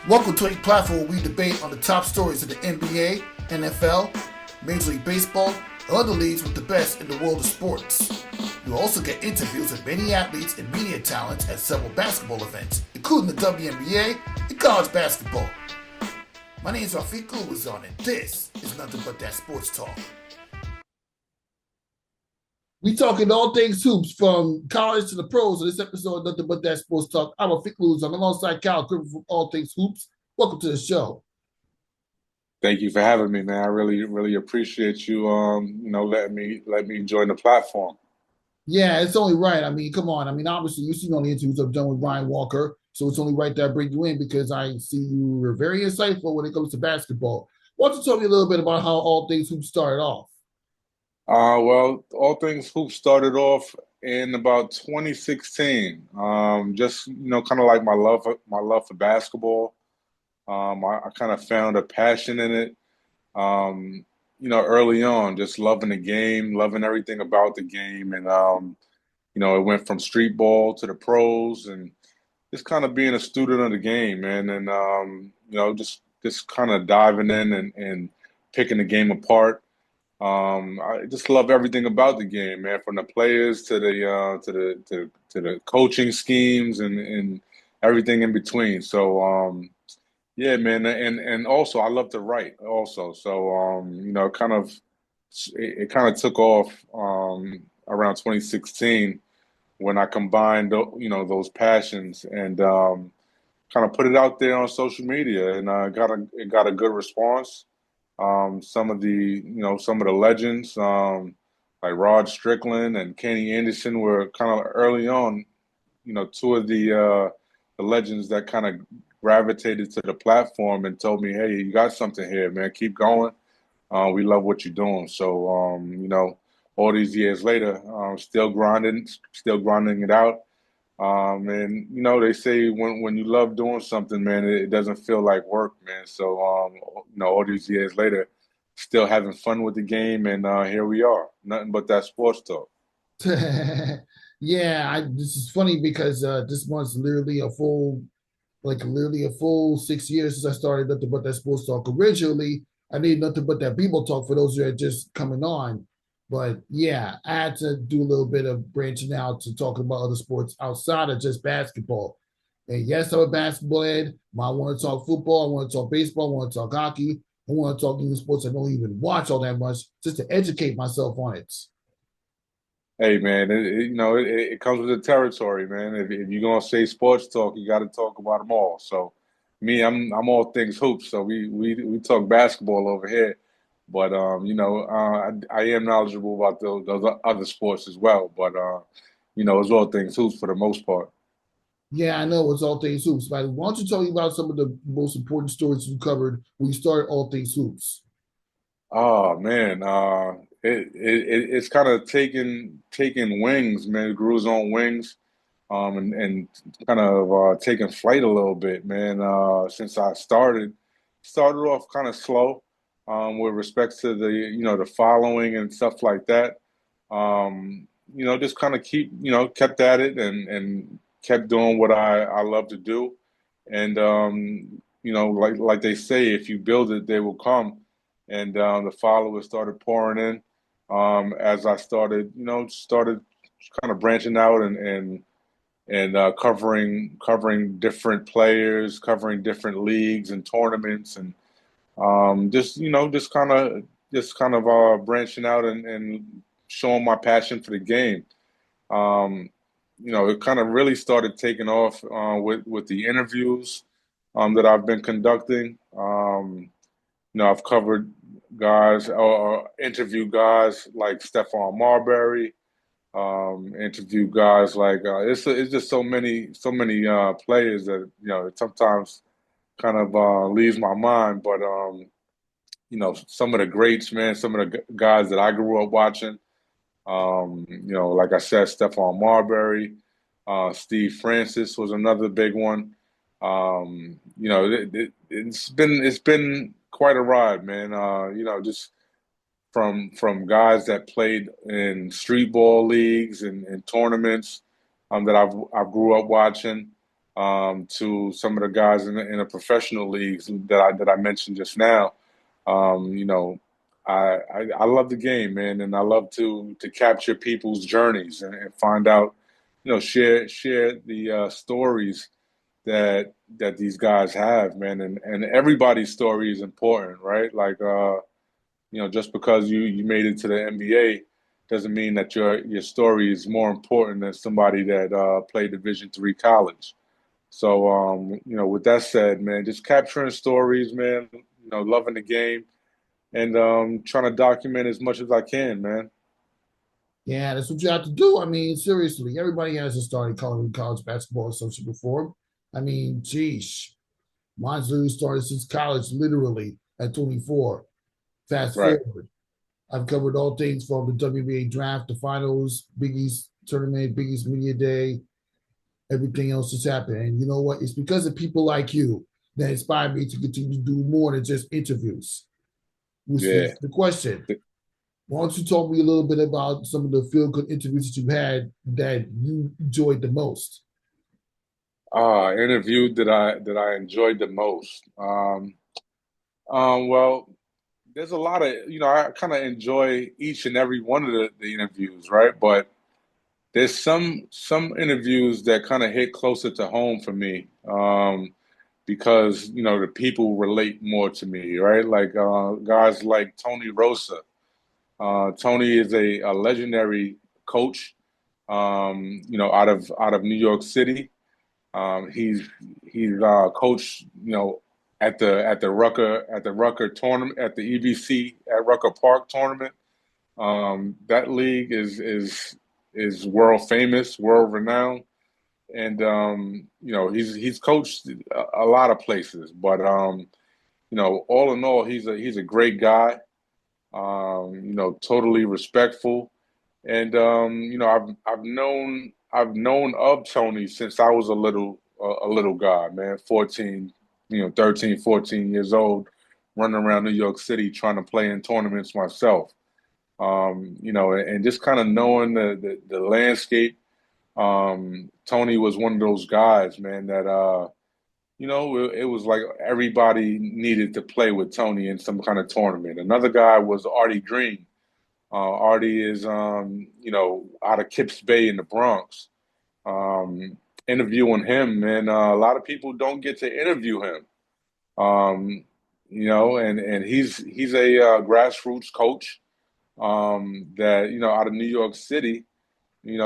Welcome to a platform where we debate on the top stories of the NBA, NFL, Major League Baseball, and other leagues with the best in the world of sports. You'll also get interviews with many athletes and media talents at several basketball events, including the WNBA and college basketball. My name is Rafiq Ulazon, and this is Nothing But That Sports Talk. We talking all things hoops from college to the pros. In this episode of Nothing But That Sports Talk, I'm Rafiq Ulazon alongside Cal Griffin from All Things Hoops. Welcome to the show. Thank you for having me, man. I really appreciate you, letting me join the platform. Yeah, it's only right. I mean, come on. I mean, obviously, you've seen all the interviews I've done with Ryan Walker, so it's only right that I bring you in because I see you are very insightful when it comes to basketball. Why don't you tell me a little bit about how all things hoops started off? Well, all things hoop started off in about 2016. Just kind of like my love for basketball. I kind of found a passion in it. Early on, just loving the game, loving everything about the game, and it went from street ball to the pros, and just kind of being a student of the game, man, and just kind of diving in and picking the game apart. I just love everything about the game, man, from the players to the coaching schemes and everything in between. So yeah, man, and also I love to write also. So it kind of took off around 2016 when I combined those passions and kind of put it out there on social media, and got a good response. Some of the legends, like Rod Strickland and Kenny Anderson, were kind of early on, two of the legends that kind of gravitated to the platform and told me, "Hey, you got something here, man. Keep going. We love what you're doing." So, all these years later, still grinding it out. And they say when you love doing something, man, it doesn't feel like work, man. So, all these years later, still having fun with the game, and here we are. Nothing but that sports talk. Yeah, this is funny because this month's literally a full 6 years since I started Nothing But That Sports Talk. Originally, I needed Nothing But That People Talk for those who are just coming on. But yeah, I had to do a little bit of branching out to talk about other sports outside of just basketball. And yes, I'm a basketball head. I want to talk football. I want to talk baseball. I want to talk hockey. I want to talk even sports I don't even watch all that much just to educate myself on it. Hey, man, it comes with the territory, man. If you're gonna say sports talk, you got to talk about them all. So, me, I'm all things hoops. So we talk basketball over here, but I am knowledgeable about those other sports as well. But it's all things hoops for the most part. Yeah, I know it's all things hoops. But why don't you tell me about some of the most important stories you covered when you started all things hoops? Oh man, it's kind of taking wings, man. It grew its own wings, and kind of taking flight a little bit, man. Since I started off kind of slow, with respects to the following and stuff like that. Just kind of kept at it and kept doing what I love to do, and like they say, if you build it, they will come, and the followers started pouring in as I started kind of branching out and covering different players, covering different leagues and tournaments, and just kind of branching out and showing my passion for the game. Um, it kind of really started taking off with the interviews that I've been conducting. I've covered guys or interviewed guys like Stephon Marbury, interview guys like it's just so many players that it sometimes kind of leaves my mind. But some of the greats, man, some of the guys that I grew up watching. Like I said, Stephon Marbury, Steve Francis was another big one. It's been quite a ride, man. Just from guys that played in street ball leagues and tournaments that I grew up watching, to some of the guys in the professional leagues that I mentioned just now. You know, I love the game, man, and I love to capture people's journeys and find out, share the stories that these guys have, man, and everybody's story is important, right? Like, just because you made it to the NBA doesn't mean that your story is more important than somebody that played Division III college. So, with that said, man, just capturing stories, man, loving the game and trying to document as much as I can, man. Yeah, that's what you have to do. I mean, seriously, everybody has a starting color in college basketball or some shape or form. I mean, geez, mine's literally started since college, literally at 24. Fast Right. forward, I've covered all things from the WNBA draft, the finals, Big East tournament, Big East media day, everything else that's happened. And you know what? It's because of people like you that inspired me to continue to do more than just interviews. Which Yeah. is the question. Why don't you talk me a little bit about some of the feel good interviews that you had that you enjoyed the most? Interview that I enjoyed the most. Well, there's a lot of, I kind of enjoy each and every one of the interviews, right? But there's some interviews that kind of hit closer to home for me, because the people relate more to me, right? Like guys like Tony Rosa. Tony is a legendary coach, out of New York City. He's coached, at the Rucker tournament, at the EBC at Rucker Park tournament. That league is world famous, world renowned, and he's coached a lot of places. But all in all, he's a great guy. Totally respectful, and I've known of Tony since I was a little guy, man, 14, 13, 14 years old, running around New York City trying to play in tournaments myself. And just kind of knowing the landscape. Tony was one of those guys, man, that it was like everybody needed to play with Tony in some kind of tournament. Another guy was Artie Green. Artie is, out of Kips Bay in the Bronx. Um, Interviewing him, man, a lot of people don't get to interview him. Um, and he's a grassroots coach, that out of New York City.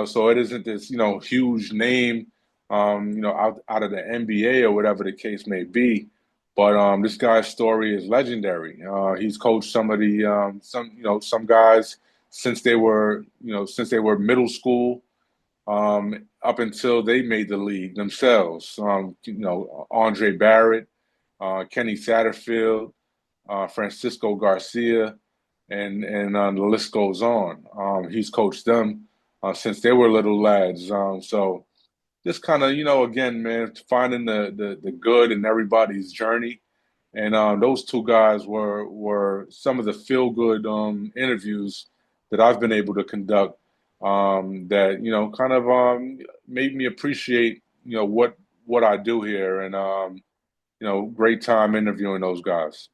So it isn't this huge name, out of the NBA or whatever the case may be. But this guy's story is legendary. He's coached some guys since they were middle school, up until they made the league themselves. Andre Barrett, Kenny Satterfield, Francisco Garcia, and the list goes on. He's coached them since they were little lads. So just kind of, again, man, finding the good in everybody's journey. And those two guys were some of the feel good interviews that I've been able to conduct, that kind of made me appreciate what I do here, and great time interviewing those guys.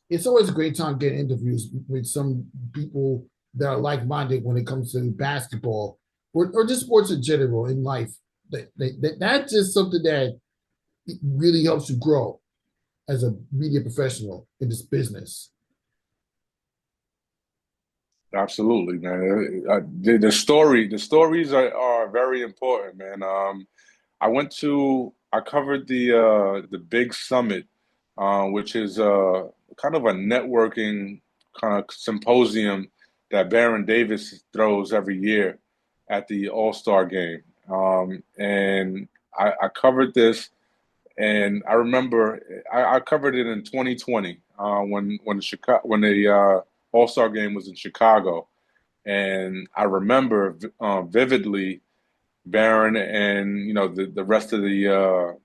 It's always a great time getting interviews with some people that are like minded when it comes to basketball or just sports in general in life. That's just something that really helps you grow as a media professional in this business. Absolutely, man. The stories are very important, man. I covered the big summit, which is kind of a networking kind of symposium that Baron Davis throws every year at the All-Star game. And I covered this, and I remember I covered it in 2020, when the All-Star game was in Chicago, and I remember vividly Barron and the rest of the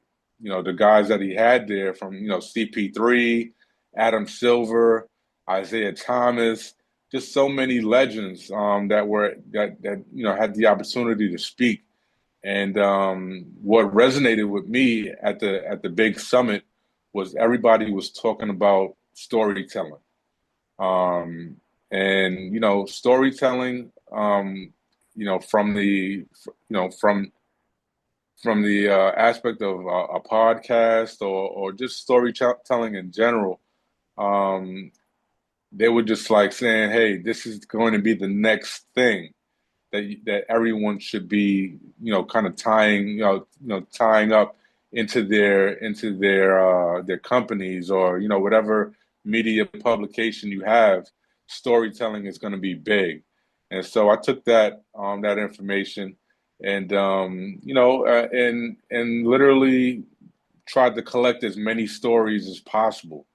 guys that he had there, from CP3, Adam Silver, Isaiah Thomas, just so many legends, that had the opportunity to speak, And what resonated with me at the big summit was everybody was talking about storytelling. And storytelling, from the aspect of a podcast or just storytelling in general. Um, they were just like saying, "Hey, this is going to be the next thing that everyone should be, kind of tying, tying up into their companies or whatever media publication you have. Storytelling is going to be big." And so I took that information and and literally tried to collect as many stories as possible.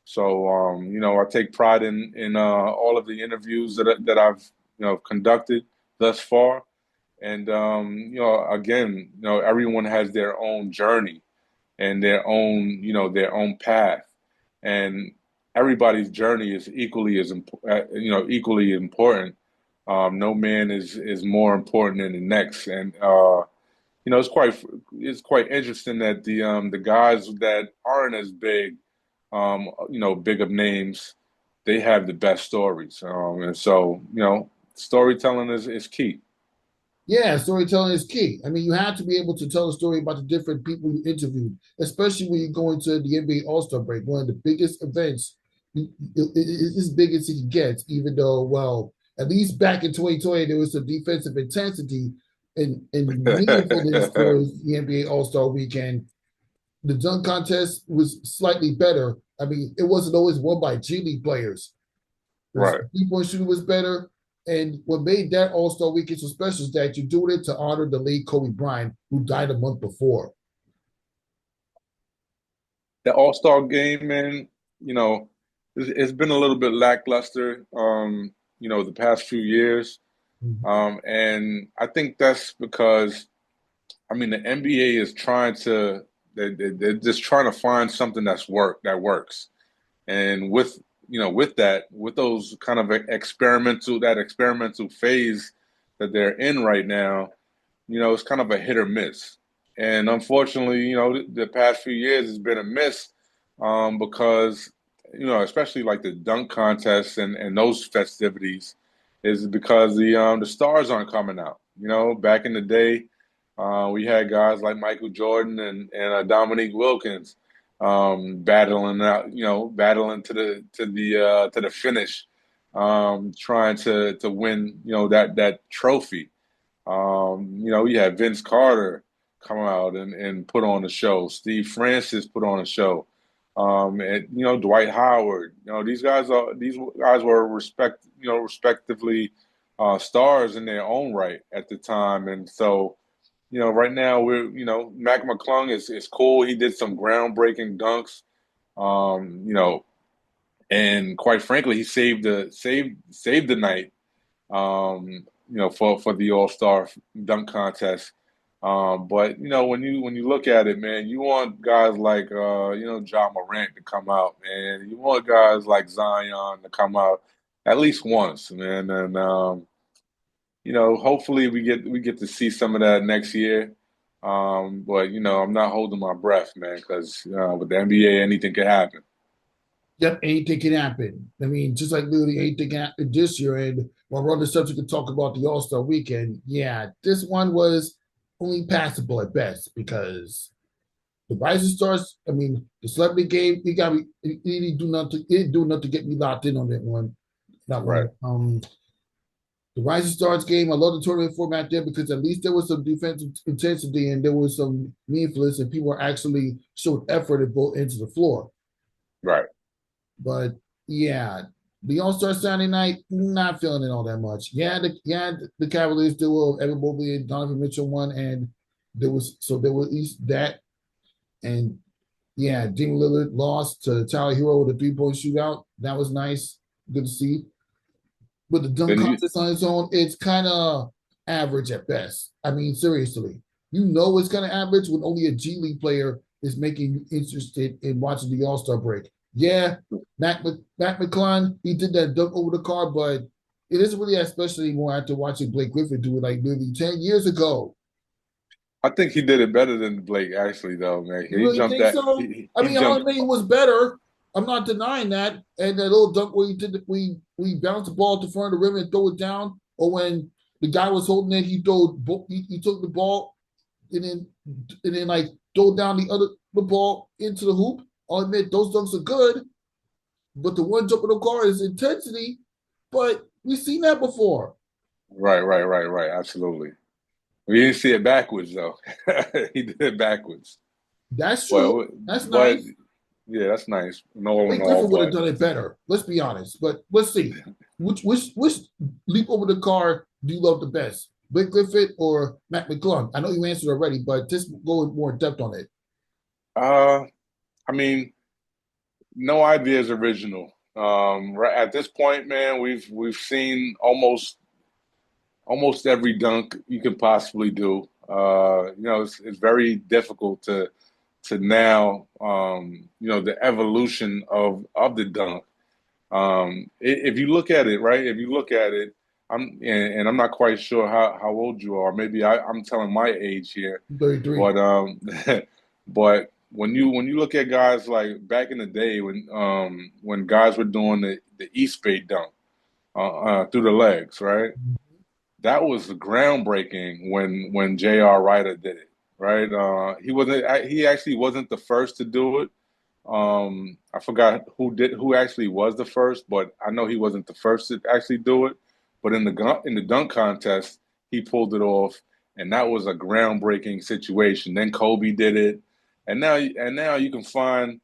So I take pride in all of the interviews that I've conducted thus far, and again, everyone has their own journey and their own path, and everybody's journey is equally important. No man is more important than the next, and it's quite interesting that the guys that aren't as big, big of names, they have the best stories. And so, storytelling is key. Yeah, storytelling is key. I mean, you have to be able to tell a story about the different people you interviewed, especially when you go into the NBA All-Star break, one of the biggest events. It's as big as it gets, even though, well, at least back in 2020, there was some defensive intensity and meaningfulness towards the NBA All-Star weekend. The dunk contest was slightly better. I mean, it wasn't always won by G League players. The Right. three-point shooting was better. And what made that All-Star weekend so special is that you're doing it to honor the late Kobe Bryant, who died a month before. The All-Star game, man, you know, it's been a little bit lackluster, the past few years. And I think that's because, I mean, the NBA is they're just trying to find something that works. And with those kind of experimental phase that they're in right now, it's kind of a hit or miss. And unfortunately, the past few years has been a miss, because, especially like the dunk contests and those festivities, is because the stars aren't coming out. Back in the day, we had guys like Michael Jordan and Dominique Wilkins, battling to the finish, trying to win, that trophy. You had Vince Carter come out and put on a show. Steve Francis put on a show. And Dwight Howard. These guys were respectively, stars in their own right at the time. And so, right now Mac McClung is cool. He did some groundbreaking dunks. Um, you know, and quite frankly, he saved the night, for the All Star dunk contest. But when you look at it, man, you want guys like John Morant to come out, man. You want guys like Zion to come out at least once, man. And hopefully we get to see some of that next year. But I'm not holding my breath, man, because with the NBA, anything can happen. Yep, anything can happen. I mean, just like literally anything can happen this year. And while we're on the subject to talk about the All Star weekend, yeah, this one was only passable at best because the Rising Stars. I mean, the celebrity game. He got me. He didn't do nothing. He didn't do enough to get me locked in on that one. That one. Right, The Rising Stars game. I love the tournament format there because at least there was some defensive intensity and there was some meaningfulness and people were actually showed effort at both ends of the floor. right. But yeah, the All Star Saturday night, not feeling it all that much. The Cavaliers duo, Evan Mobley and Donovan Mitchell won, and there was at least that, and yeah, Damian Lillard lost to Tyler Hero with a 3-point shootout. That was nice, good to see. But the dunk Then you contest on its own, it's kind of average at best. I mean, seriously, it's kind of average when only a G League player is making you interested in watching the All Star break. Yeah, Matt McClung, he did that dunk over the car, but it isn't really that special anymore after watching Blake Griffin do it like nearly 10 years ago. I think he did it better than Blake, actually, though, man. You He really jumped think that. so? I He mean, jumped. Army was better. I'm not denying that. And that little dunk where he did, we bounced the ball to front of the rim and throw it down, or when the guy was holding it, he took the ball and then like throw down the ball into the hoop. I'll admit those dunks are good, but the one jump in the car is intensity. But we've seen that before. Right, right, right, right. Absolutely. We didn't see it backwards though. He did it backwards. That's true. But That's but nice. yeah, that's nice. No, Blake no, Griffin would have but done it better. Let's be honest. But let's see. Which leap over the car do you love the best? Blake Griffin or Matt McClung? I know you answered already, but just go in more depth on it. uh, I mean, no idea is original. Right at this point, man, we've seen almost every dunk you can possibly do. It's very difficult to now, the evolution of the dunk. If you look at it, right, if you look at it, and I'm not quite sure how old you are. Maybe I'm telling my age here, 33. but but when you look at guys like back in the day when guys were doing the East Bay dunk through the legs, right? That was groundbreaking when J.R. Ryder did it, right? He actually wasn't the first to do it. I forgot who actually was the first, but I know he wasn't the first to actually do it. But in the dunk contest, he pulled it off, and that was a groundbreaking situation. Then Kobe did it, and now you can find,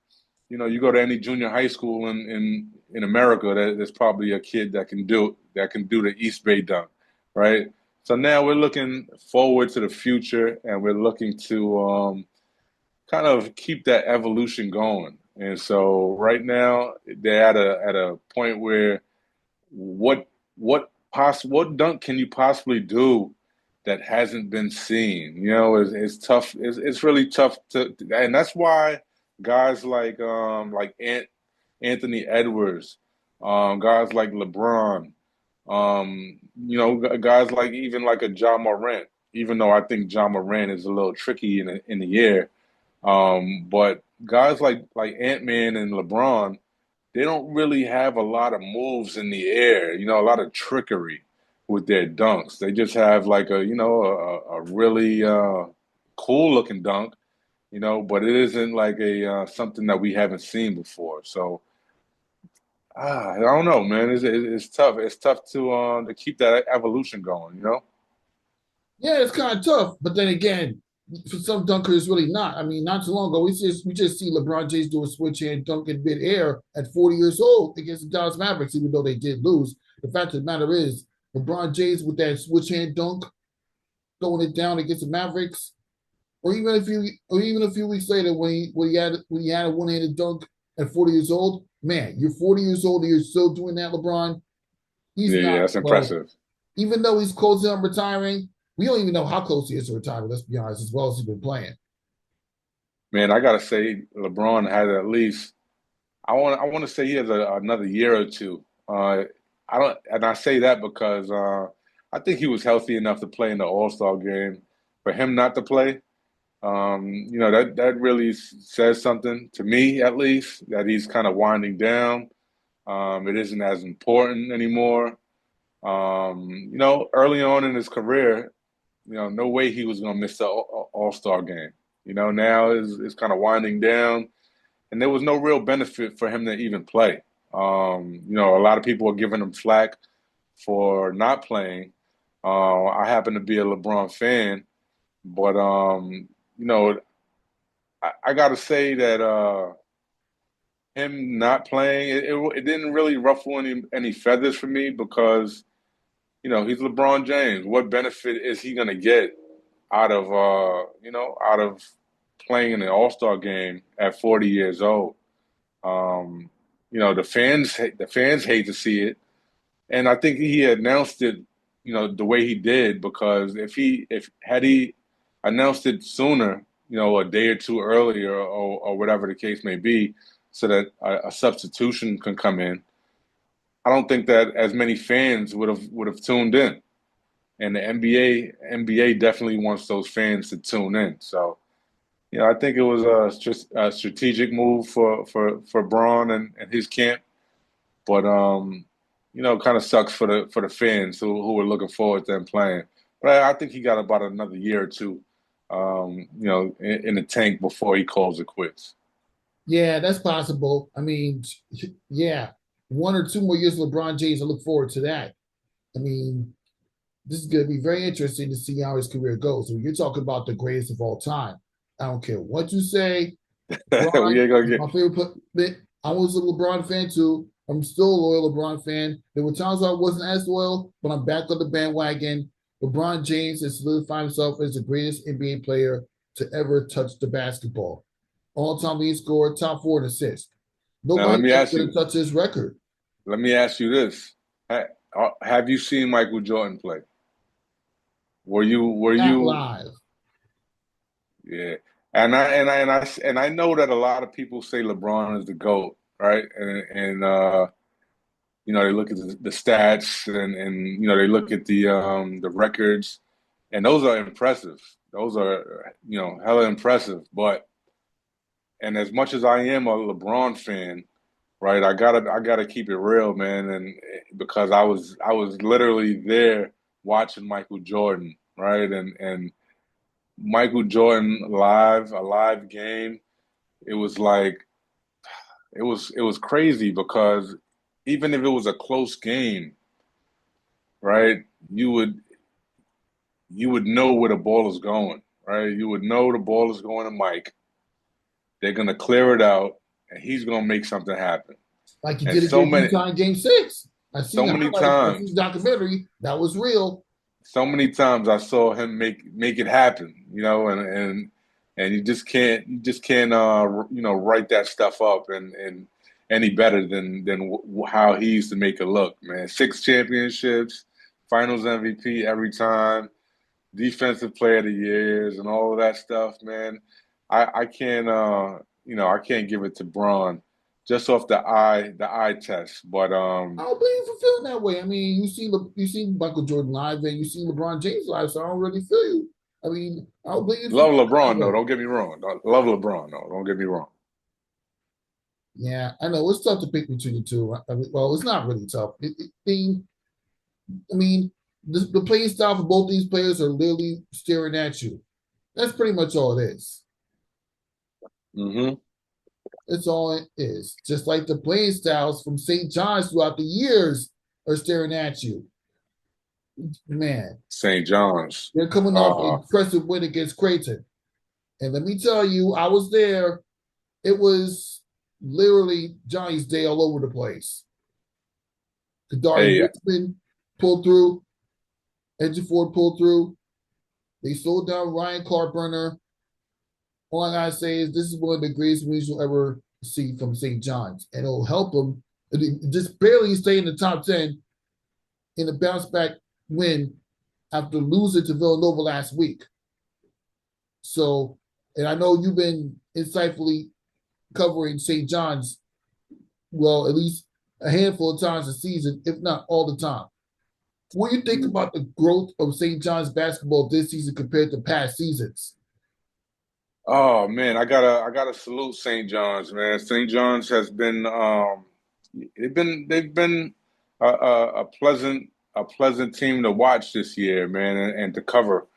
you go to any junior high school in America, there's probably a kid that can do the East Bay dunk, right? So now we're looking forward to the future, and we're looking to kind of keep that evolution going. And so right now they're at a point where what dunk can you possibly do that hasn't been seen? It's tough. It's really tough and that's why guys like Anthony Edwards, guys like LeBron, guys like even like a John Morant. Even though I think John Morant is a little tricky in the air, but guys like Ant-Man and LeBron, they don't really have a lot of moves in the air, a lot of trickery with their dunks. They just have like a really cool looking dunk, but it isn't like a something that we haven't seen before. So I don't know, man. It's tough. It's tough to keep that evolution going. Yeah, it's kind of tough. But then again, for some dunkers, it's really not. I mean, not too long ago, we just see LeBron James do a switch hand dunk in midair at 40 years old against the Dallas Mavericks, even though they did lose. The fact of the matter is, LeBron James with that switch hand dunk, throwing it down against the Mavericks, or even a few weeks later when he had a one handed dunk at 40 years old. Man, you're 40 years old and you're still doing that, LeBron. He's Yeah, yeah, not that's well. impressive. Even though he's close on retiring, we don't even know how close he is to retirement. Let's be honest, as well as he's been playing. Man, I gotta say, LeBron had at least. I want to say he has another year or two. I don't, and I say that because I think he was healthy enough to play in the All Star game. For him not to play, that really says something to me, at least, that he's kind of winding down. It isn't as important anymore. Early on in his career, no way he was going to miss the All Star game. Now is kind of winding down, and there was no real benefit for him to even play. A lot of people are giving him flack for not playing. I happen to be a LeBron fan, but I got to say that him not playing it didn't really ruffle any feathers for me because he's LeBron James. What benefit is he going to get out of playing in an All Star game at 40 years old? Um, the fans hate to see it, and I think he announced it, the way he did because if had he announced it sooner, a day or two earlier or whatever the case may be, so that a substitution can come in, I don't think that as many fans would have tuned in. and the NBA definitely wants those fans to tune in. So, I think it was a strategic move for Braun and his camp, but kind of sucks for the fans who were looking forward to him playing. But I think he got about another year or two, in the tank before he calls it quits. Yeah, that's possible. I mean, yeah, 1 or 2 more years of LeBron James. I look forward to that. I mean, this is going to be very interesting to see how his career goes. When you're talking about the greatest of all time, I don't care what you say. We LeBron ain't gonna is get. my favorite. I was a LeBron fan too. I'm still a loyal LeBron fan. There were times where I wasn't as loyal, but I'm back on the bandwagon. LeBron James has solidified himself as the greatest NBA player to ever touch the basketball. All-time leading scorer, top four in assists. Now Nobody else is going to touch his record. let me ask you this: Have you seen Michael Jordan play? Were Not you live. Yeah, and I know that a lot of people say LeBron is the GOAT, right? And they look at the stats and they look at the records, and those are impressive. Those are hella impressive. But and as much as I am a LeBron fan, right? I gotta keep it real, man, and because I was literally there watching Michael Jordan, right? And Michael Jordan live, a live game, it was like it was crazy because even if it was a close game, right, you would know where the ball is going, right? You would know the ball is going to Mike. They're gonna clear it out, and he's gonna make something happen. Like he And did so against many, Utah in game six. I seen so the many highlights. I seen the times, documentary. That was real. so many times I saw him make it happen, and you just can't write that stuff up and any better than how he used to make it look, man. 6 championships, Finals MVP every time, Defensive Player of the Years, and all of that stuff, man. I can't I can't give it to Braun just off the eye test, but I don't blame you for feeling that way. I mean, you see Michael Jordan live and you see LeBron James live, so I don't really feel you. I mean, I don't blame you for love feeling that LeBron though. way. Don't get me wrong. Love LeBron though. Don't get me wrong. Yeah, I know it's tough to pick between the two. I mean, well, it's not really tough. I mean, the playing style for both these players are literally staring at you. That's pretty much all it is. Hmm. That's all it is. Just like the playing styles from St. John's throughout the years are staring at you. Man, St. John's. they're coming off an Uh, impressive win against Creighton. And let me tell you, I was there. It was literally Johnny's day all over the place. Kadari hey, Richmond pulled through. Edgeforth pulled through. They slowed down Ryan Clarkburner. All I gotta say is this is one of the greatest wins you'll ever see from St. John's, and it'll help them just barely stay in the top 10 in a bounce back win after losing to Villanova last week. So, and I know you've been insightfully covering St. John's, well, at least a handful of times a season, if not all the time. What do you think about the growth of St. John's basketball this season compared to past seasons? oh man, I gotta salute St. John's, man. St. John's has been they've been a pleasant team to watch this year, man, and to cover.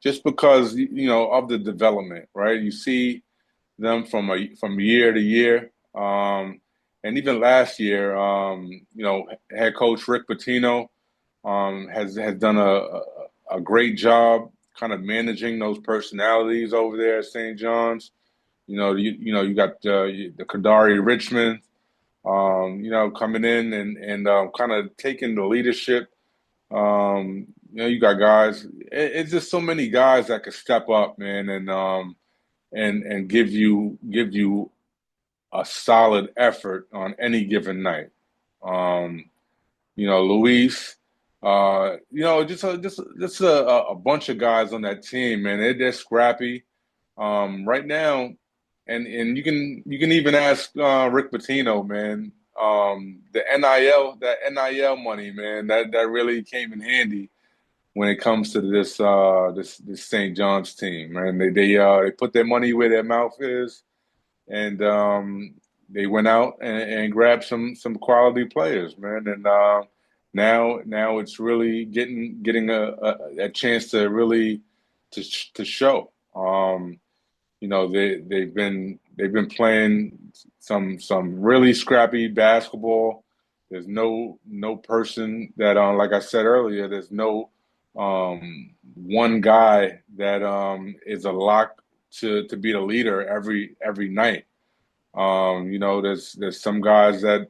Just because of the development, right? You see them from year to year. And even last year, head coach Rick Pitino has done a great job kind of managing those personalities over there at St. John's. You got the Kadari Richmond, coming in and kind of taking the leadership. You got guys. It's just so many guys that could step up, man, and give you a solid effort on any given night. Um, Luis, just a bunch of guys on that team, man. They're scrappy. Right now, and you can even ask Rick Pitino, man. the NIL, that NIL money, man, that really came in handy when it comes to this St. John's team, man. They put their money where their mouth is, and they went out and grabbed some quality players, man. And now it's really getting a chance to really to show. They've been playing some really scrappy basketball. There's no person that like I said earlier, there's no one guy that is a lock to be the leader every night. There's some guys that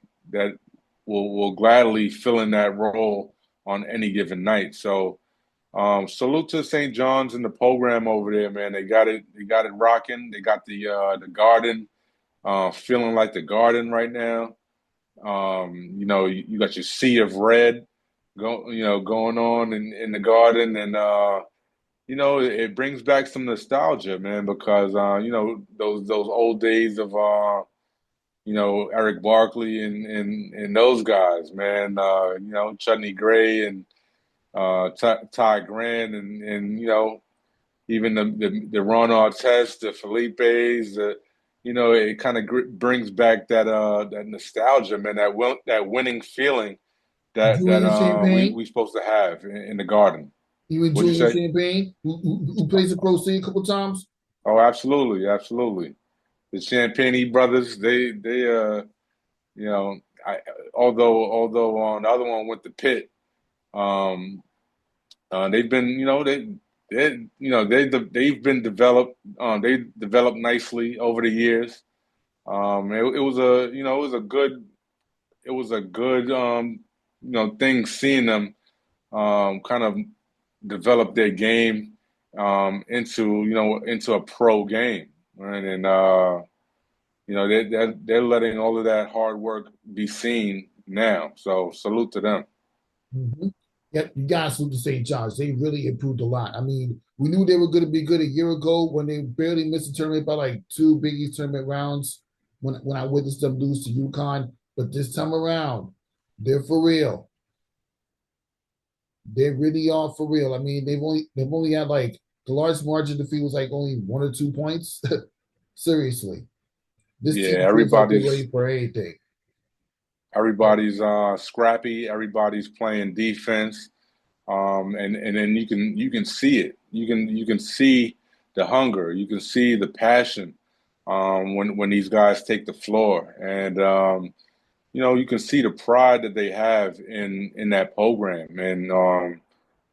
will gladly fill in that role on any given night. So salute to St. John's and the program over there, man. They got it rocking. They got the Garden, feeling like the Garden right now. You got your sea of red going on in the Garden, and it brings back some nostalgia, man, because those old days of Eric Barkley and those guys, man. Chutney Gray and Ty Grant and even the Ron Artest, the Felipes, it kind of brings back that nostalgia, man. That winning feeling that that Julian uh we Champagne, we supposed to have in the Garden. even What'd you Julian say? Champagne, who plays the Pro C a couple times. Oh, absolutely, absolutely. The Champagne brothers, they you know, although on the other one went to Pitt, um, they've been they've been developed. They developed nicely over the years. It was a good thing seeing them kind of develop their game into a pro game, right? And they're letting all of that hard work be seen now. So salute to them. Mm-hmm. Yeah, you guys salute to St. John's. They really improved a lot. I mean, we knew they were going to be good a year ago when they barely missed the tournament by like two Big East tournament rounds when I witnessed them lose to UConn. But this time around, they're for real. They really are for real. I mean, they've only had like the largest margin of defeat was like only 1 or 2 points. Seriously, this Yeah, team feels like they're ready for anything. everybody's scrappy. Everybody's playing defense. And then you can see it. You can see the hunger. You can see the passion when these guys take the floor, and you can see the pride that they have in that program, and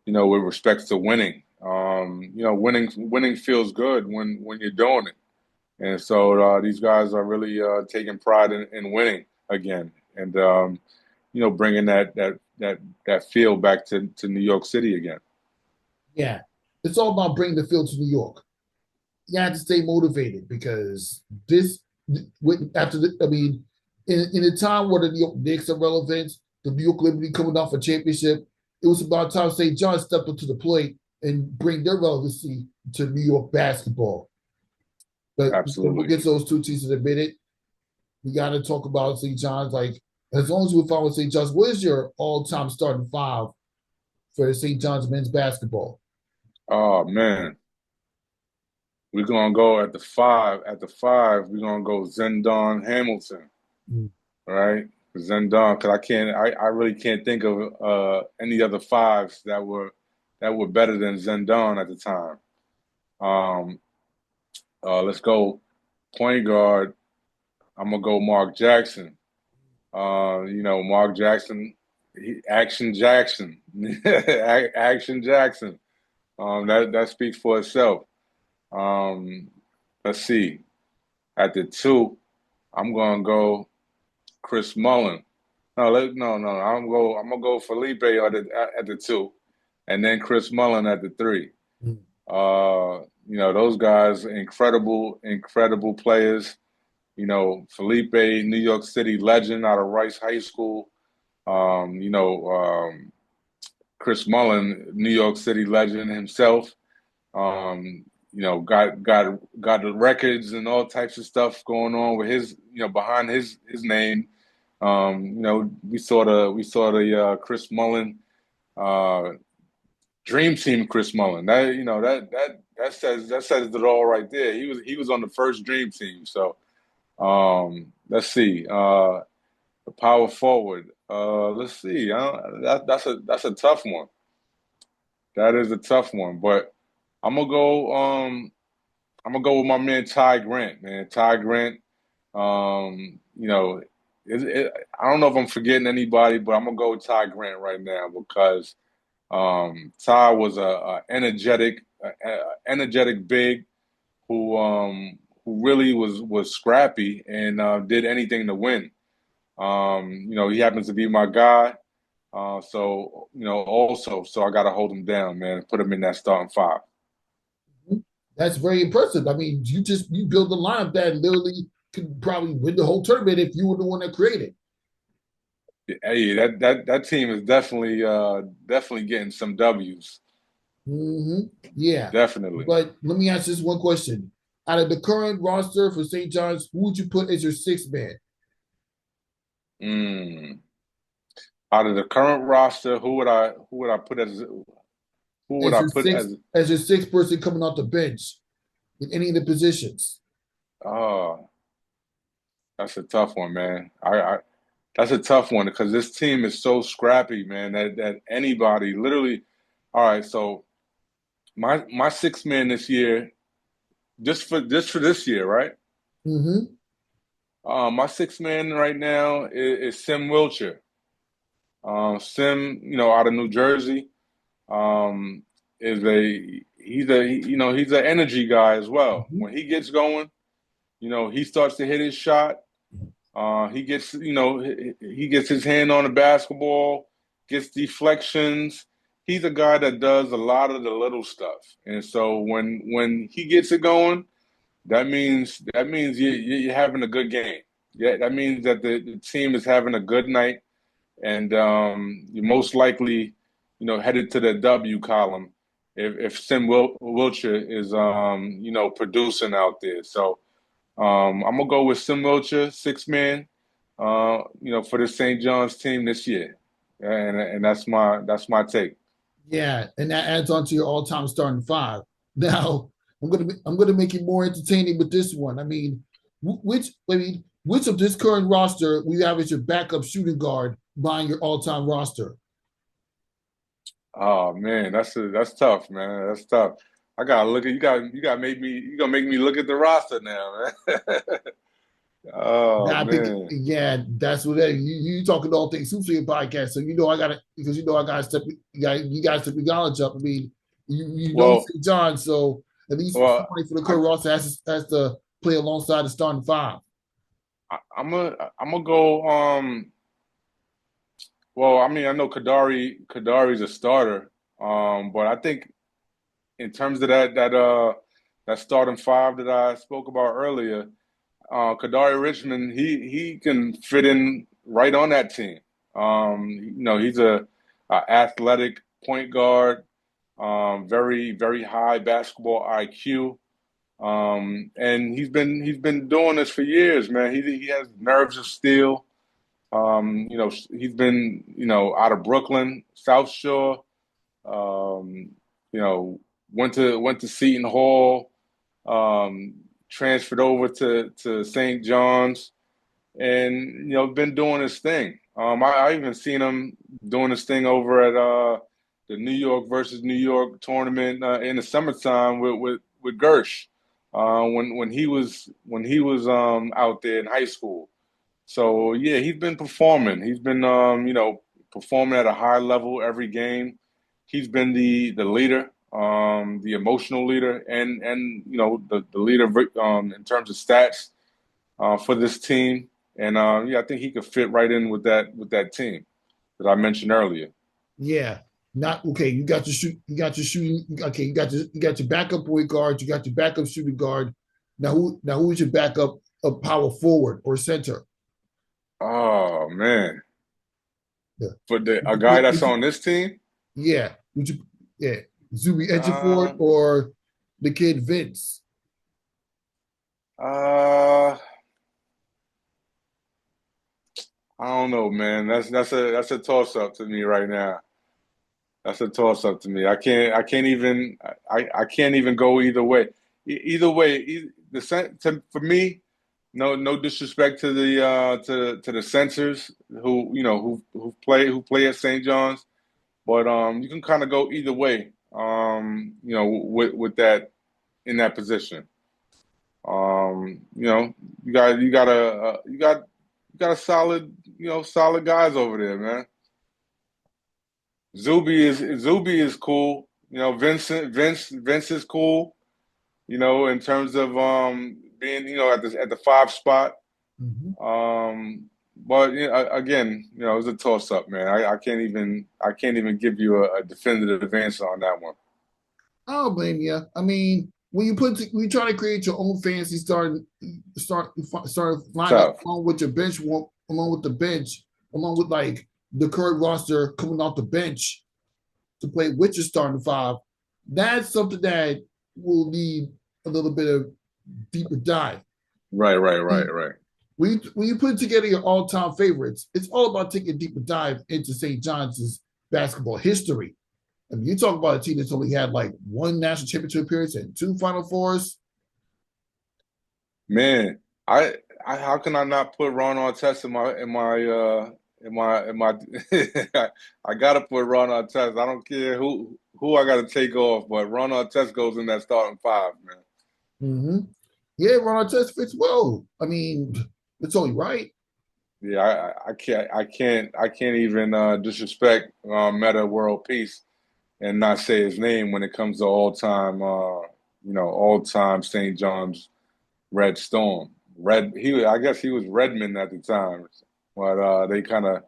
with respect to winning. Winning feels good when you're doing it, and so these guys are really taking pride in winning again, and bringing that feel back to New York City again. Yeah, it's all about bringing the field to New York. You have to stay motivated because this, after the, I mean, in a time where the New York Knicks are relevant, the New York Liberty coming off a championship, it was about time St. John stepped up to the plate and bring their relevancy to New York basketball. But we'll Absolutely. get those two teams in a minute. We got to talk about St. John's. Like, as long as we're following St. John's, what is your all-time starting five for St. John's men's basketball? Oh man, we're gonna go at the five. At the five, we're gonna go Zendon Hamilton, Mm. right? Zendon, because I really can't think of any other fives that were better than Zendon at the time. Um, let's go point guard. I'm gonna go Mark Jackson. Mark Jackson, Action Jackson, Action Jackson. That speaks for itself. Um, let's see. At the two, I'm gonna go Chris Mullen. No. I'm gonna go Felipe at the two, and then Chris Mullen at the three. Mm. Those guys, incredible players. Felipe, New York City legend out of Rice High School. Um, you know, um, Chris Mullen, New York City legend himself. Got the records and all types of stuff going on with his, behind his name. We saw the Chris Mullin uh, dream team. Chris Mullin. That says it all right there. He was on the first dream team. So let's see. The power forward. Let's see. That's a tough one. That is a tough one. But I'm gonna go. I'm gonna go with my man Ty Grant. Man, Ty Grant. You know, I don't know if I'm forgetting anybody, but I'm gonna go with Ty Grant right now because Ty was a energetic big who really was scrappy and did anything to win. He happens to be my guy. So I got to hold him down, man. Put him in that starting five. That's very impressive. I mean, you build a lineup that literally could probably win the whole tournament if you were the one that created. Hey, that team is definitely getting some W's. Yeah. Definitely. But let me ask this one question. Out of the current roster for St. John's, who would you put as your sixth man? Mm. Out of the current roster, who would I put as who would As I your put sixth as as your sixth person coming off the bench in any of the positions? oh that's a tough one, man. I That's a tough one because this team is so scrappy, man, that anybody literally. All right, so my six man this year, just for this year, right? Mm-hmm. My six man right now is Sim Wilcher. Sim, out of New Jersey, um, is a he's an energy guy as well. Mm-hmm. When he gets going, he starts to hit his shot. He gets his hand on the basketball, gets deflections. He's a guy that does a lot of the little stuff, and so when he gets it going, that means you're having a good game. Yeah, that means that the team is having a good night, and you're most likely, headed to the W column if Wilcher is producing out there. So I'm gonna go with Sim Wilcher, six man, for the St. John's team this year, and that's my take. Yeah, and that adds on to your all-time starting five. Now, I'm gonna make it more entertaining with this one. I mean, which of this current roster we have as your backup shooting guard behind your all-time roster? Oh man, that's tough, man. That's tough. I gotta look at you gonna make me look at the roster now, man. Oh Now, I think, man. yeah, that's what you talking all things hoops for your podcast, so I gotta because I gotta step you guys step your knowledge up. I mean, you know Well, St. John, so at least well, somebody for the I, current roster has to play alongside the starting five. I'm gonna go. Well, I mean, I know Kadari's a starter, but I think in terms of that starting five that I spoke about earlier, Kadari Richmond, he can fit in right on that team. He's a athletic point guard, very very high basketball IQ, and he's been doing this for years, man. He has nerves of steel. He's been out of Brooklyn, South Shore. Um, you know, went to Seton Hall, um, transferred over to St. John's, and been doing his thing. I even seen him doing his thing over at the New York versus New York tournament in the summertime with Gersh when he was out there in high school. So yeah, he's been performing. He's been performing at a high level every game. He's been the leader, the emotional leader, and the leader in terms of stats for this team. And yeah, I think he could fit right in with that team that I mentioned earlier. Yeah. Not okay. You got your shoot. You got your shooting. Okay. You got your backup point guard. You got your backup shooting guard. Who is your backup a power forward or center? Oh man, Yeah. for a guy that's Would you, on this team, yeah. Would you yeah. Zuby Ejiofor uh, or the kid Vince? uh, I don't know, man. That's a toss up to me right now. That's a toss up to me. I can't even go either way. Either way, for me, no disrespect to the censors who play at St. John's, but you can kind of go either way. With that in that position. You know, you got a solid solid guys over there, man. Zuby is cool. You know, Vince is cool. You know, in terms of being at the five spot. Mhm. But again, it's a toss up, man. I can't even give you a definitive answer on that one. I don't blame you. I mean, when you try to create your own fantasy start lineup Tough. along with your bench, along with the bench, along with like the current roster coming off the bench to play with your starting five. That's something that will need a little bit of deeper dive. Right, right. When you put together your all-time favorites, it's all about taking a deeper dive into St. John's basketball history. I mean, you talk about a team that's only had like one national championship appearance and two Final Fours. Man, I how can I not put Ron Artest in my I gotta put Ron Artest. I don't care who I gotta take off, but Ron Artest goes in that starting five, man. Mm-hmm. Yeah, Ron Artest fits well. I mean, it's only right. Yeah, I can't even disrespect Meta World Peace and not say his name when it comes to all time St. John's Red Storm. I guess he was Redmond at the time, but they kind of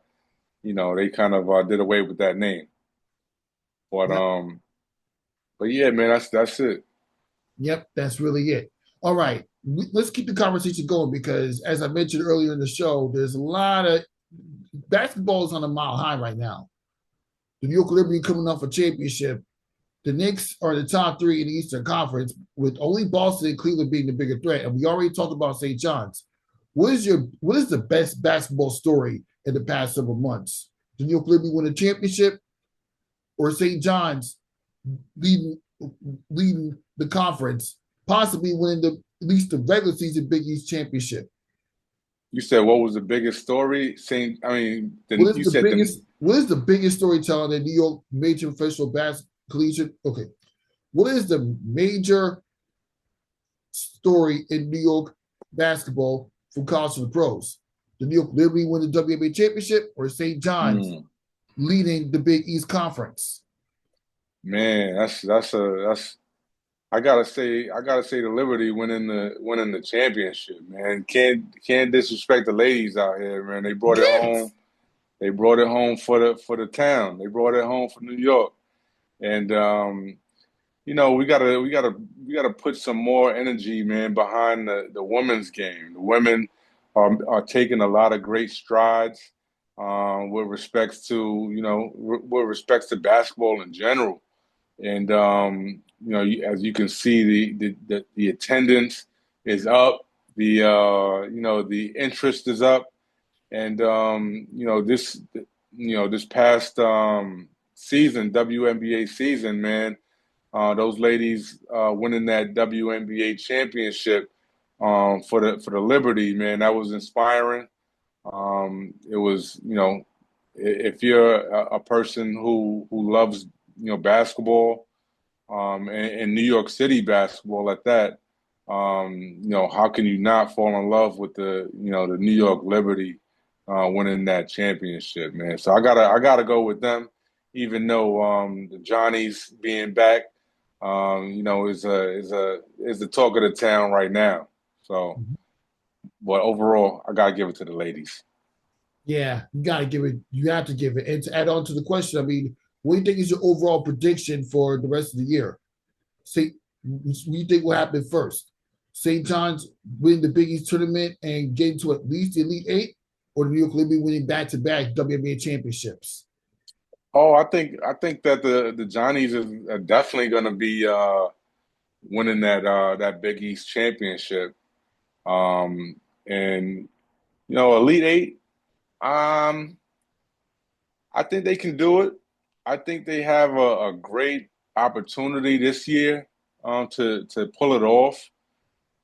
did away with that name. But Yep, yeah, man, that's it. yep, that's really it. All right, let's keep the conversation going because, as I mentioned earlier in the show, there's a lot of basketball is on a mile high right now. The New York Liberty coming off a championship. The Knicks are the top three in the Eastern Conference, with only Boston and Cleveland being the bigger threat. And we already talked about St. John's. What is the best basketball story in the past several months? The New York Liberty win a championship, or St. John's leading leading the conference, possibly winning at least the regular season Big East championship? You said what was the biggest story? Saint, I mean, you said What is the biggest storytelling in New York major professional basketball collegiate? Okay, what is the major story in New York basketball from college to the pros? The New York Liberty win the WNBA championship, or St. John's mm, leading the Big East Conference? man, that's I gotta say the Liberty winning the championship, man. Can't disrespect the ladies out here, man. They brought it Yes. home. They brought it home for the town. They brought it home for New York. And we gotta put some more energy, man, behind the women's game. The women are taking a lot of great strides with respects to with respects to basketball in general. And as you can see, the attendance is up. The interest is up, and this past season, WNBA season, man. Those ladies winning that WNBA championship for the Liberty, man, that was inspiring. It was, if you're a person who loves basketball, and New York City basketball at that, how can you not fall in love with the New York Liberty winning that championship, man? So I gotta go with them, even though the Johnnies being back, is the talk of the town right now. So, but overall, I gotta give it to the ladies. Yeah, you got to give it. You have to give it. And to add on to the question, I mean, what do you think is your overall prediction for the rest of the year? Say, what do you think will happen first? St. John's win the Big East tournament and get into at least the Elite Eight, or the New York Liberty winning back-to-back WNBA championships? Oh, I think that the Johnnies are definitely going to be winning that Big East championship. And Elite Eight. Um, I think they can do it. I think they have a great opportunity this year to pull it off.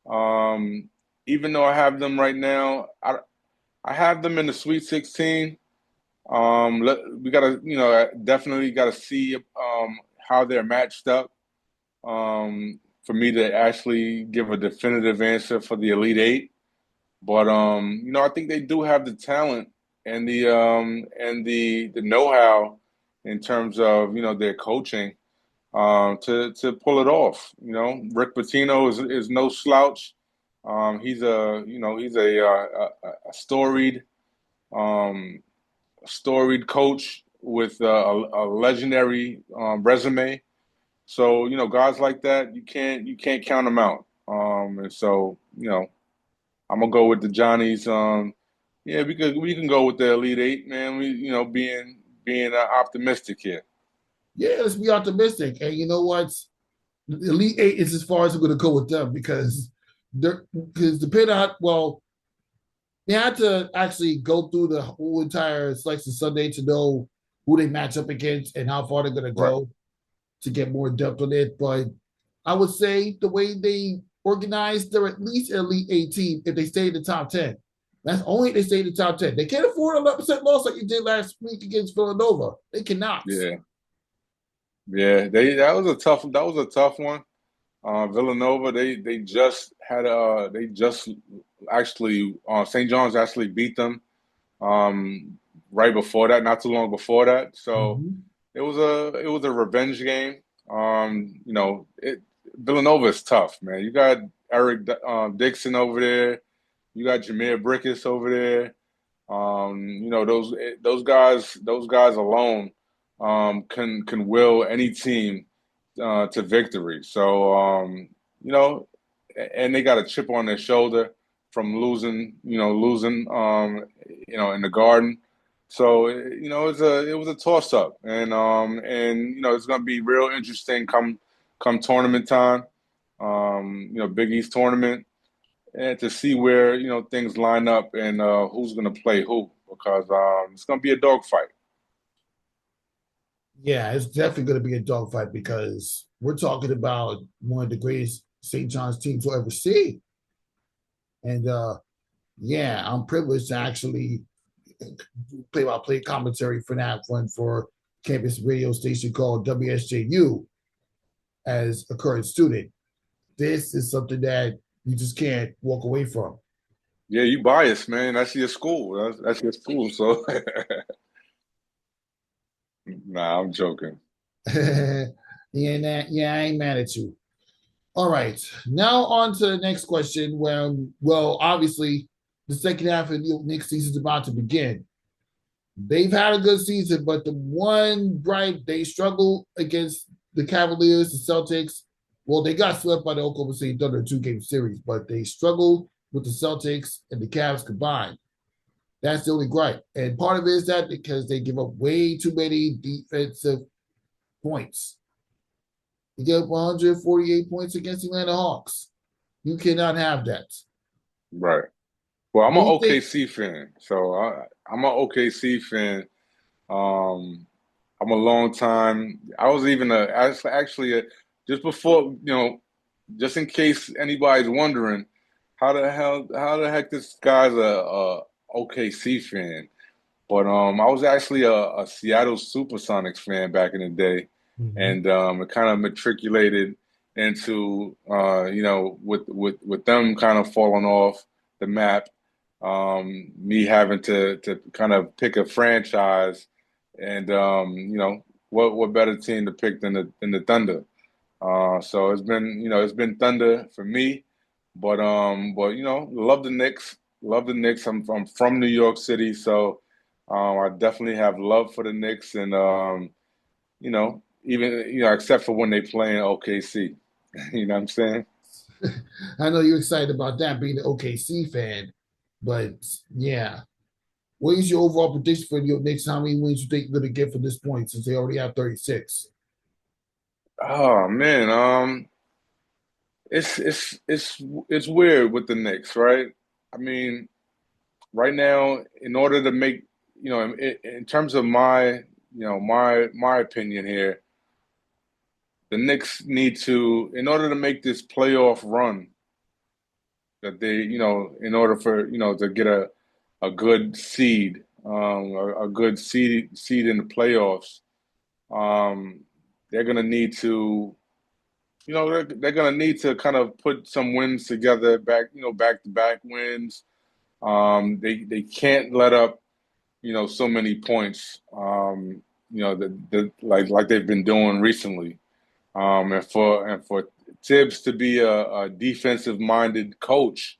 Um, Even though I have them right now, I have them in the Sweet 16. We gotta, definitely gotta see how they're matched up for me to actually give a definitive answer for the Elite Eight. But I think they do have the talent and the know-how in terms of their coaching to pull it off. Rick Pitino is no slouch. He's a um, storied coach with a legendary resume. So guys like that, you can't count them out. And so I'm gonna go with the Johnnies. Yeah, we can go with the Elite Eight, man. We being optimistic here. Yeah, let's be optimistic. And you know what? The Elite Eight is as far as I'm going to go with them because depending on well, they had to actually go through the whole entire selection Sunday to know who they match up against and how far they're going to Right. go to get more depth on it. But I would say the way they organized, they're at least an Elite 18 if they stay in the top 10. That's only if they stay in the top 10. They can't afford an 11% loss like you did last week against Villanova. They cannot. Yeah. Yeah. That was a tough one. Villanova, they just actually St. John's actually beat them um, right before that, not too long before that. So Mm-hmm. it was a revenge game. Villanova is tough, man. You got Eric Dixon over there. You got Jameer Brickus over there. Those guys alone can will any team to victory. So and they got a chip on their shoulder from losing in the Garden. So it was a toss up, and it's gonna be real interesting come tournament time. Big East tournament, and to see where things line up and who's gonna play who because it's gonna be a dogfight. Yeah, it's definitely going to be a dogfight because we're talking about one of the greatest St. John's teams we'll ever see. And yeah, I'm privileged to actually play-by-play commentary for that one for campus radio station called WSJU as a current student. This is something that you just can't walk away from. Yeah, you biased, man. That's your school. That's your school. So, nah, I'm joking. Yeah, I ain't mad at you. All right. Now on to the next question. Well, obviously, the second half of the Knicks season is about to begin. They've had a good season, but they struggled against the Cavaliers, the Celtics. Well, they got swept by the Oklahoma City Thunder in 2-game series, but they struggled with the Celtics and the Cavs combined. That's the only gripe. And part of it is that because they give up way too many defensive points. You get up 148 points against the Atlanta Hawks. You cannot have that. Right. Well, I'm What an do you think? OKC fan, so I'm an OKC fan. Um, I'm a long time. I was even actually just before just in case anybody's wondering, how the heck this guy's a OKC fan? But I was actually a Seattle SuperSonics fan back in the day, Mhm. and it kind of matriculated into with them kind of falling off the map, me having to kind of pick a franchise, and what better team to pick than the Thunder? So it's been Thunder for me, but love the Knicks, love the Knicks. I'm from New York City, so I definitely have love for the Knicks, and even except for when they play in OKC, you know what I'm saying? I know you're excited about that being an OKC fan, but yeah. What is your overall prediction for your Knicks? How many wins you think you're going to get from this point since they already have 36? Oh man, it's weird with the Knicks, right? I mean, right now, in order to make, in terms of my opinion here, the Knicks need to, in order to make this playoff run, that they, in order for, to get a good seed, a good seed in the playoffs, um, they're gonna need to, they're gonna need to kind of put some wins together, back to back wins. They can't let up, so many points, like they've been doing recently. And for Tibbs to be a defensive minded coach,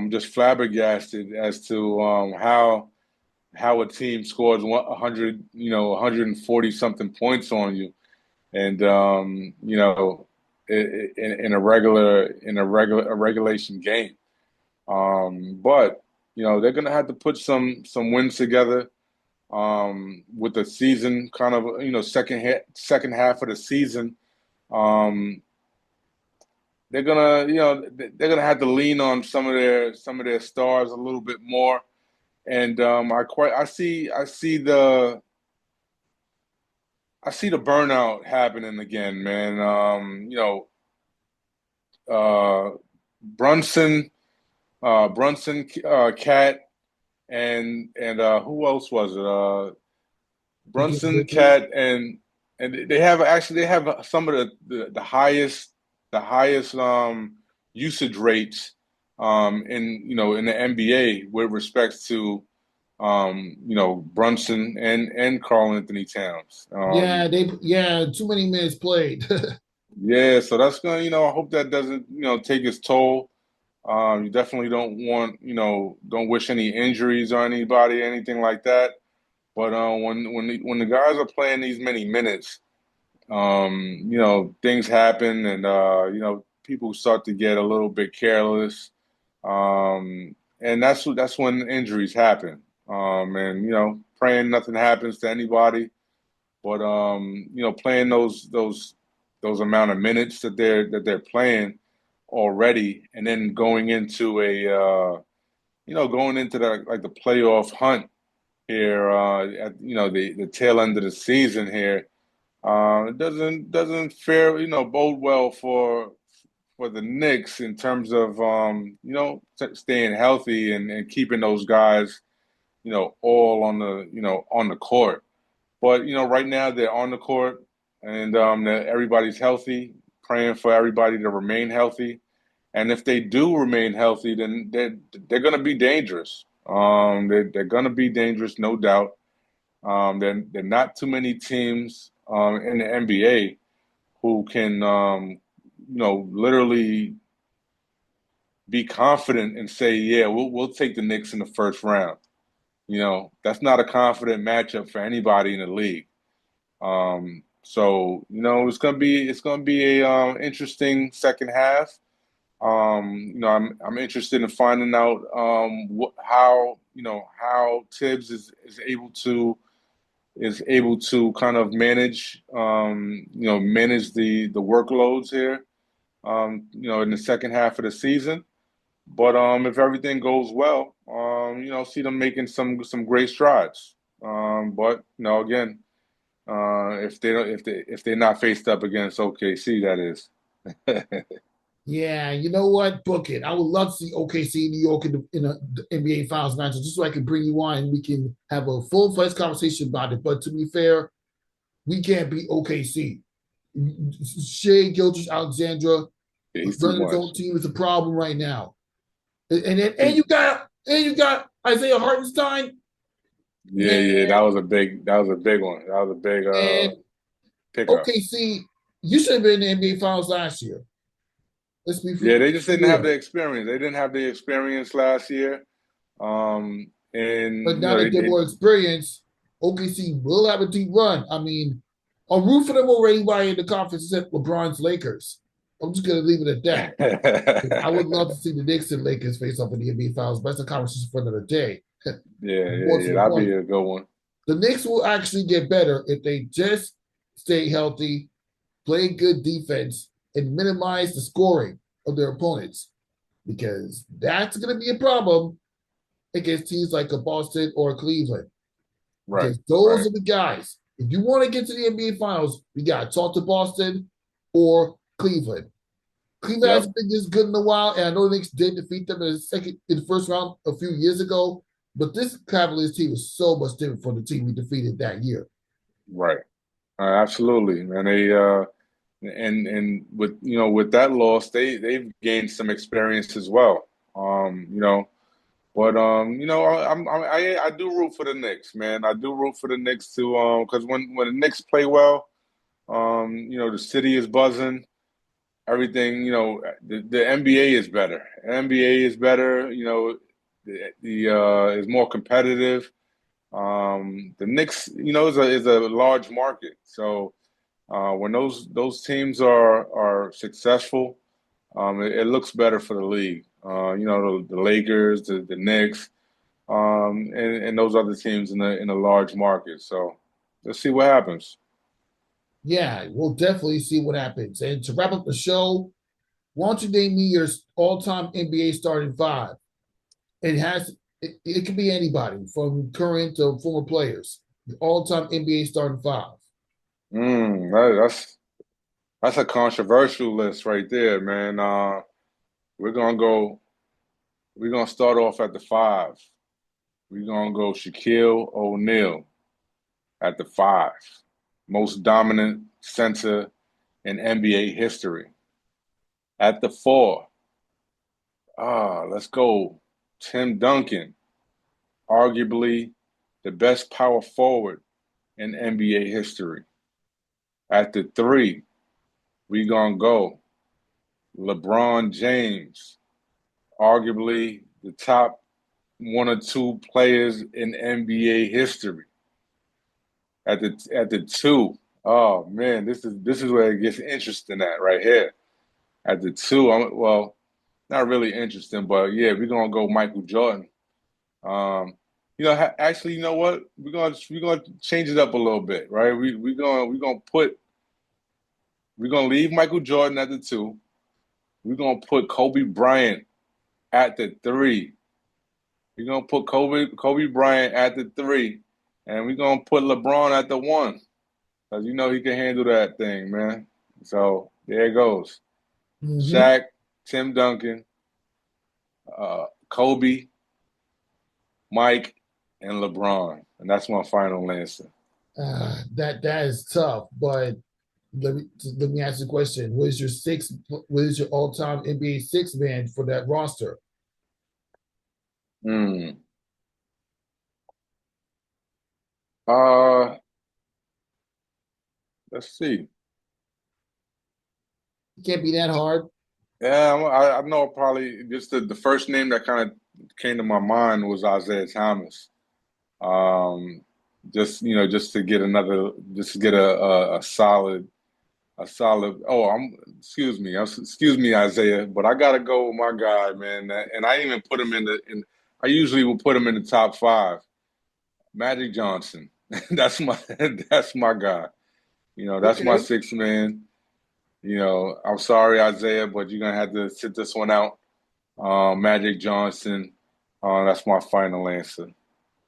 just flabbergasted as to how a team scores 100, 140 something points on you, and in a regulation game. But they're gonna have to put some wins together, with the season kind of, second half of the season. Um, they're gonna have to lean on some of their stars a little bit more. And I see the burnout happening again, man. Uh, Brunson, Cat, and who else was it? Brunson, Griffin. Cat, and they have some of the highest usage rates, in the NBA with respects to, Brunson and Karl Anthony Towns. Yeah, too many minutes played. Yeah, so that's gonna, I hope that doesn't, take its toll. You definitely don't want, don't wish any injuries on anybody, anything like that. But when the guys are playing these many minutes, things happen, and people start to get a little bit careless, and that's when injuries happen. And praying nothing happens to anybody, but playing those amount of minutes that they're playing already, and then going into the playoff hunt here, at the tail end of the season here. It doesn't fare, bode well for the Knicks in terms of, staying healthy and keeping those guys, all on the court. But right now they're on the court, and everybody's healthy. Praying for everybody to remain healthy, and if they do remain healthy, then they're going to be dangerous. They're going to be dangerous, no doubt. There are not too many teams, in the NBA who can, literally be confident and say, yeah, we'll take the Knicks in the first round. That's not a confident matchup for anybody in the league. So it's gonna be a, interesting second half. I'm interested in finding out, how Tibbs is able to kind of manage the workloads here, in the second half of the season. But if everything goes well, see them making some great strides. But again, if they don't, if they're not faced up against OKC, that is. Yeah, you know what? Book it. I would love to see OKC New York in a NBA Finals match, just so I can bring you on and we can have a full fledged conversation about it. But to be fair, we can't beat OKC. Shea Gilgis Alexandra Yeah, he's too running his much. own team is a problem right now. And you got Isaiah Hartenstein. Yeah, Man, yeah, that was a big one. That was a big and pickup. OKC, you should have been in the NBA Finals last year. Let's be Yeah, they just didn't have the real. experience. They didn't have the experience last year. But And now they get more experience. OKC will have a deep run. I mean, I'm rooting for them already by in the conference except LeBron's Lakers. I'm just going to leave it at that. I would love to see the Knicks and Lakers face off in the NBA Finals, but that's a conversation for another day. Yeah, yeah, More to yeah. the That'd be point, a good one. the Knicks will actually get better if they just stay healthy, play good defense, and minimize the scoring of their opponents, because that's going to be a problem against teams like a Boston or Cleveland. Right, Because those right, are the guys. If you want to get to the NBA Finals, you got to talk to Boston or Cleveland. Cleveland yep, hasn't been this good in a while, and I know the Knicks did defeat them in the first round a few years ago. But this Cavaliers team is so much different from the team we defeated that year. right. Absolutely, and and with with that loss, they've gained some experience as well. But I do root for the Knicks, man. I do root for the Knicks too, because when the Knicks play well, the city is buzzing. Everything, the NBA is better. NBA is better. The is more competitive. The Knicks, is a large market. So when those teams are successful, it looks better for the league. The Lakers, the Knicks, and those other teams in a large market. So let's see what happens. Yeah, we'll definitely see what happens. And to wrap up the show, why don't you name me your all-time NBA starting five? It can be anybody from current to former players. The all-time NBA starting five. That's a controversial list right there, man. We're gonna go. We're gonna start off at the five. We're gonna go Shaquille O'Neal at the five, most dominant center in NBA history. At the four, let's go Tim Duncan, arguably the best power forward in NBA history. At the three, we gonna go LeBron James, arguably the top one or two players in NBA history. At the two, oh man, this is where it gets interesting at right here. At the two, well, not really interesting, but yeah, we're gonna go Michael Jordan. Um, actually, you know what? We're gonna change it up a little bit, right? We're gonna leave Michael Jordan at the two. We're gonna put Kobe Bryant at the three. We're gonna put Kobe Bryant at the three, and we're gonna put LeBron at the one, because he can handle that thing, man. So there it goes. Mm-hmm. Shaq, Tim Duncan, Kobe, Mike, and LeBron, and that's my final answer. That is tough, but let me ask you a question. What is your all-time NBA six man for that roster? Hmm. Uh, let's see. It can't be that hard. Yeah, I know probably just the first name that kind of came to my mind was Isaiah Thomas. Um, just to get just to get a solid. Oh, excuse me, Isaiah, but I gotta go with my guy, man. And I even put him I usually will put him in the top five. Magic Johnson. That's my guy. That's my Okay. six man. I'm sorry, Isaiah, but you're gonna have to sit this one out. Magic Johnson. That's my final answer.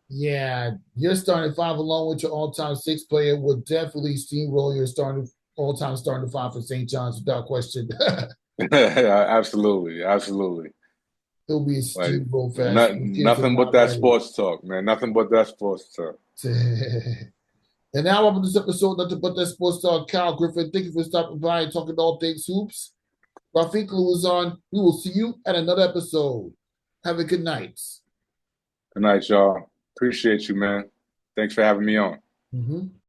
Yeah, your starting five along with your all-time six player will definitely steamroll your starting all-time starting five for St. John's without question. Absolutely, absolutely. It'll be a Like steamroll fest. The kids are nothing but not that ready. sports talk, man. Nothing but that sports talk. And now up on this episode, nothing but that sports star Kyle Griffin. Thank you for stopping by and talking all things hoops. Rafiq was on. We will see you at another episode. Have a good night. Good night, y'all. Appreciate you, man. Thanks for having me on. Mm-hmm.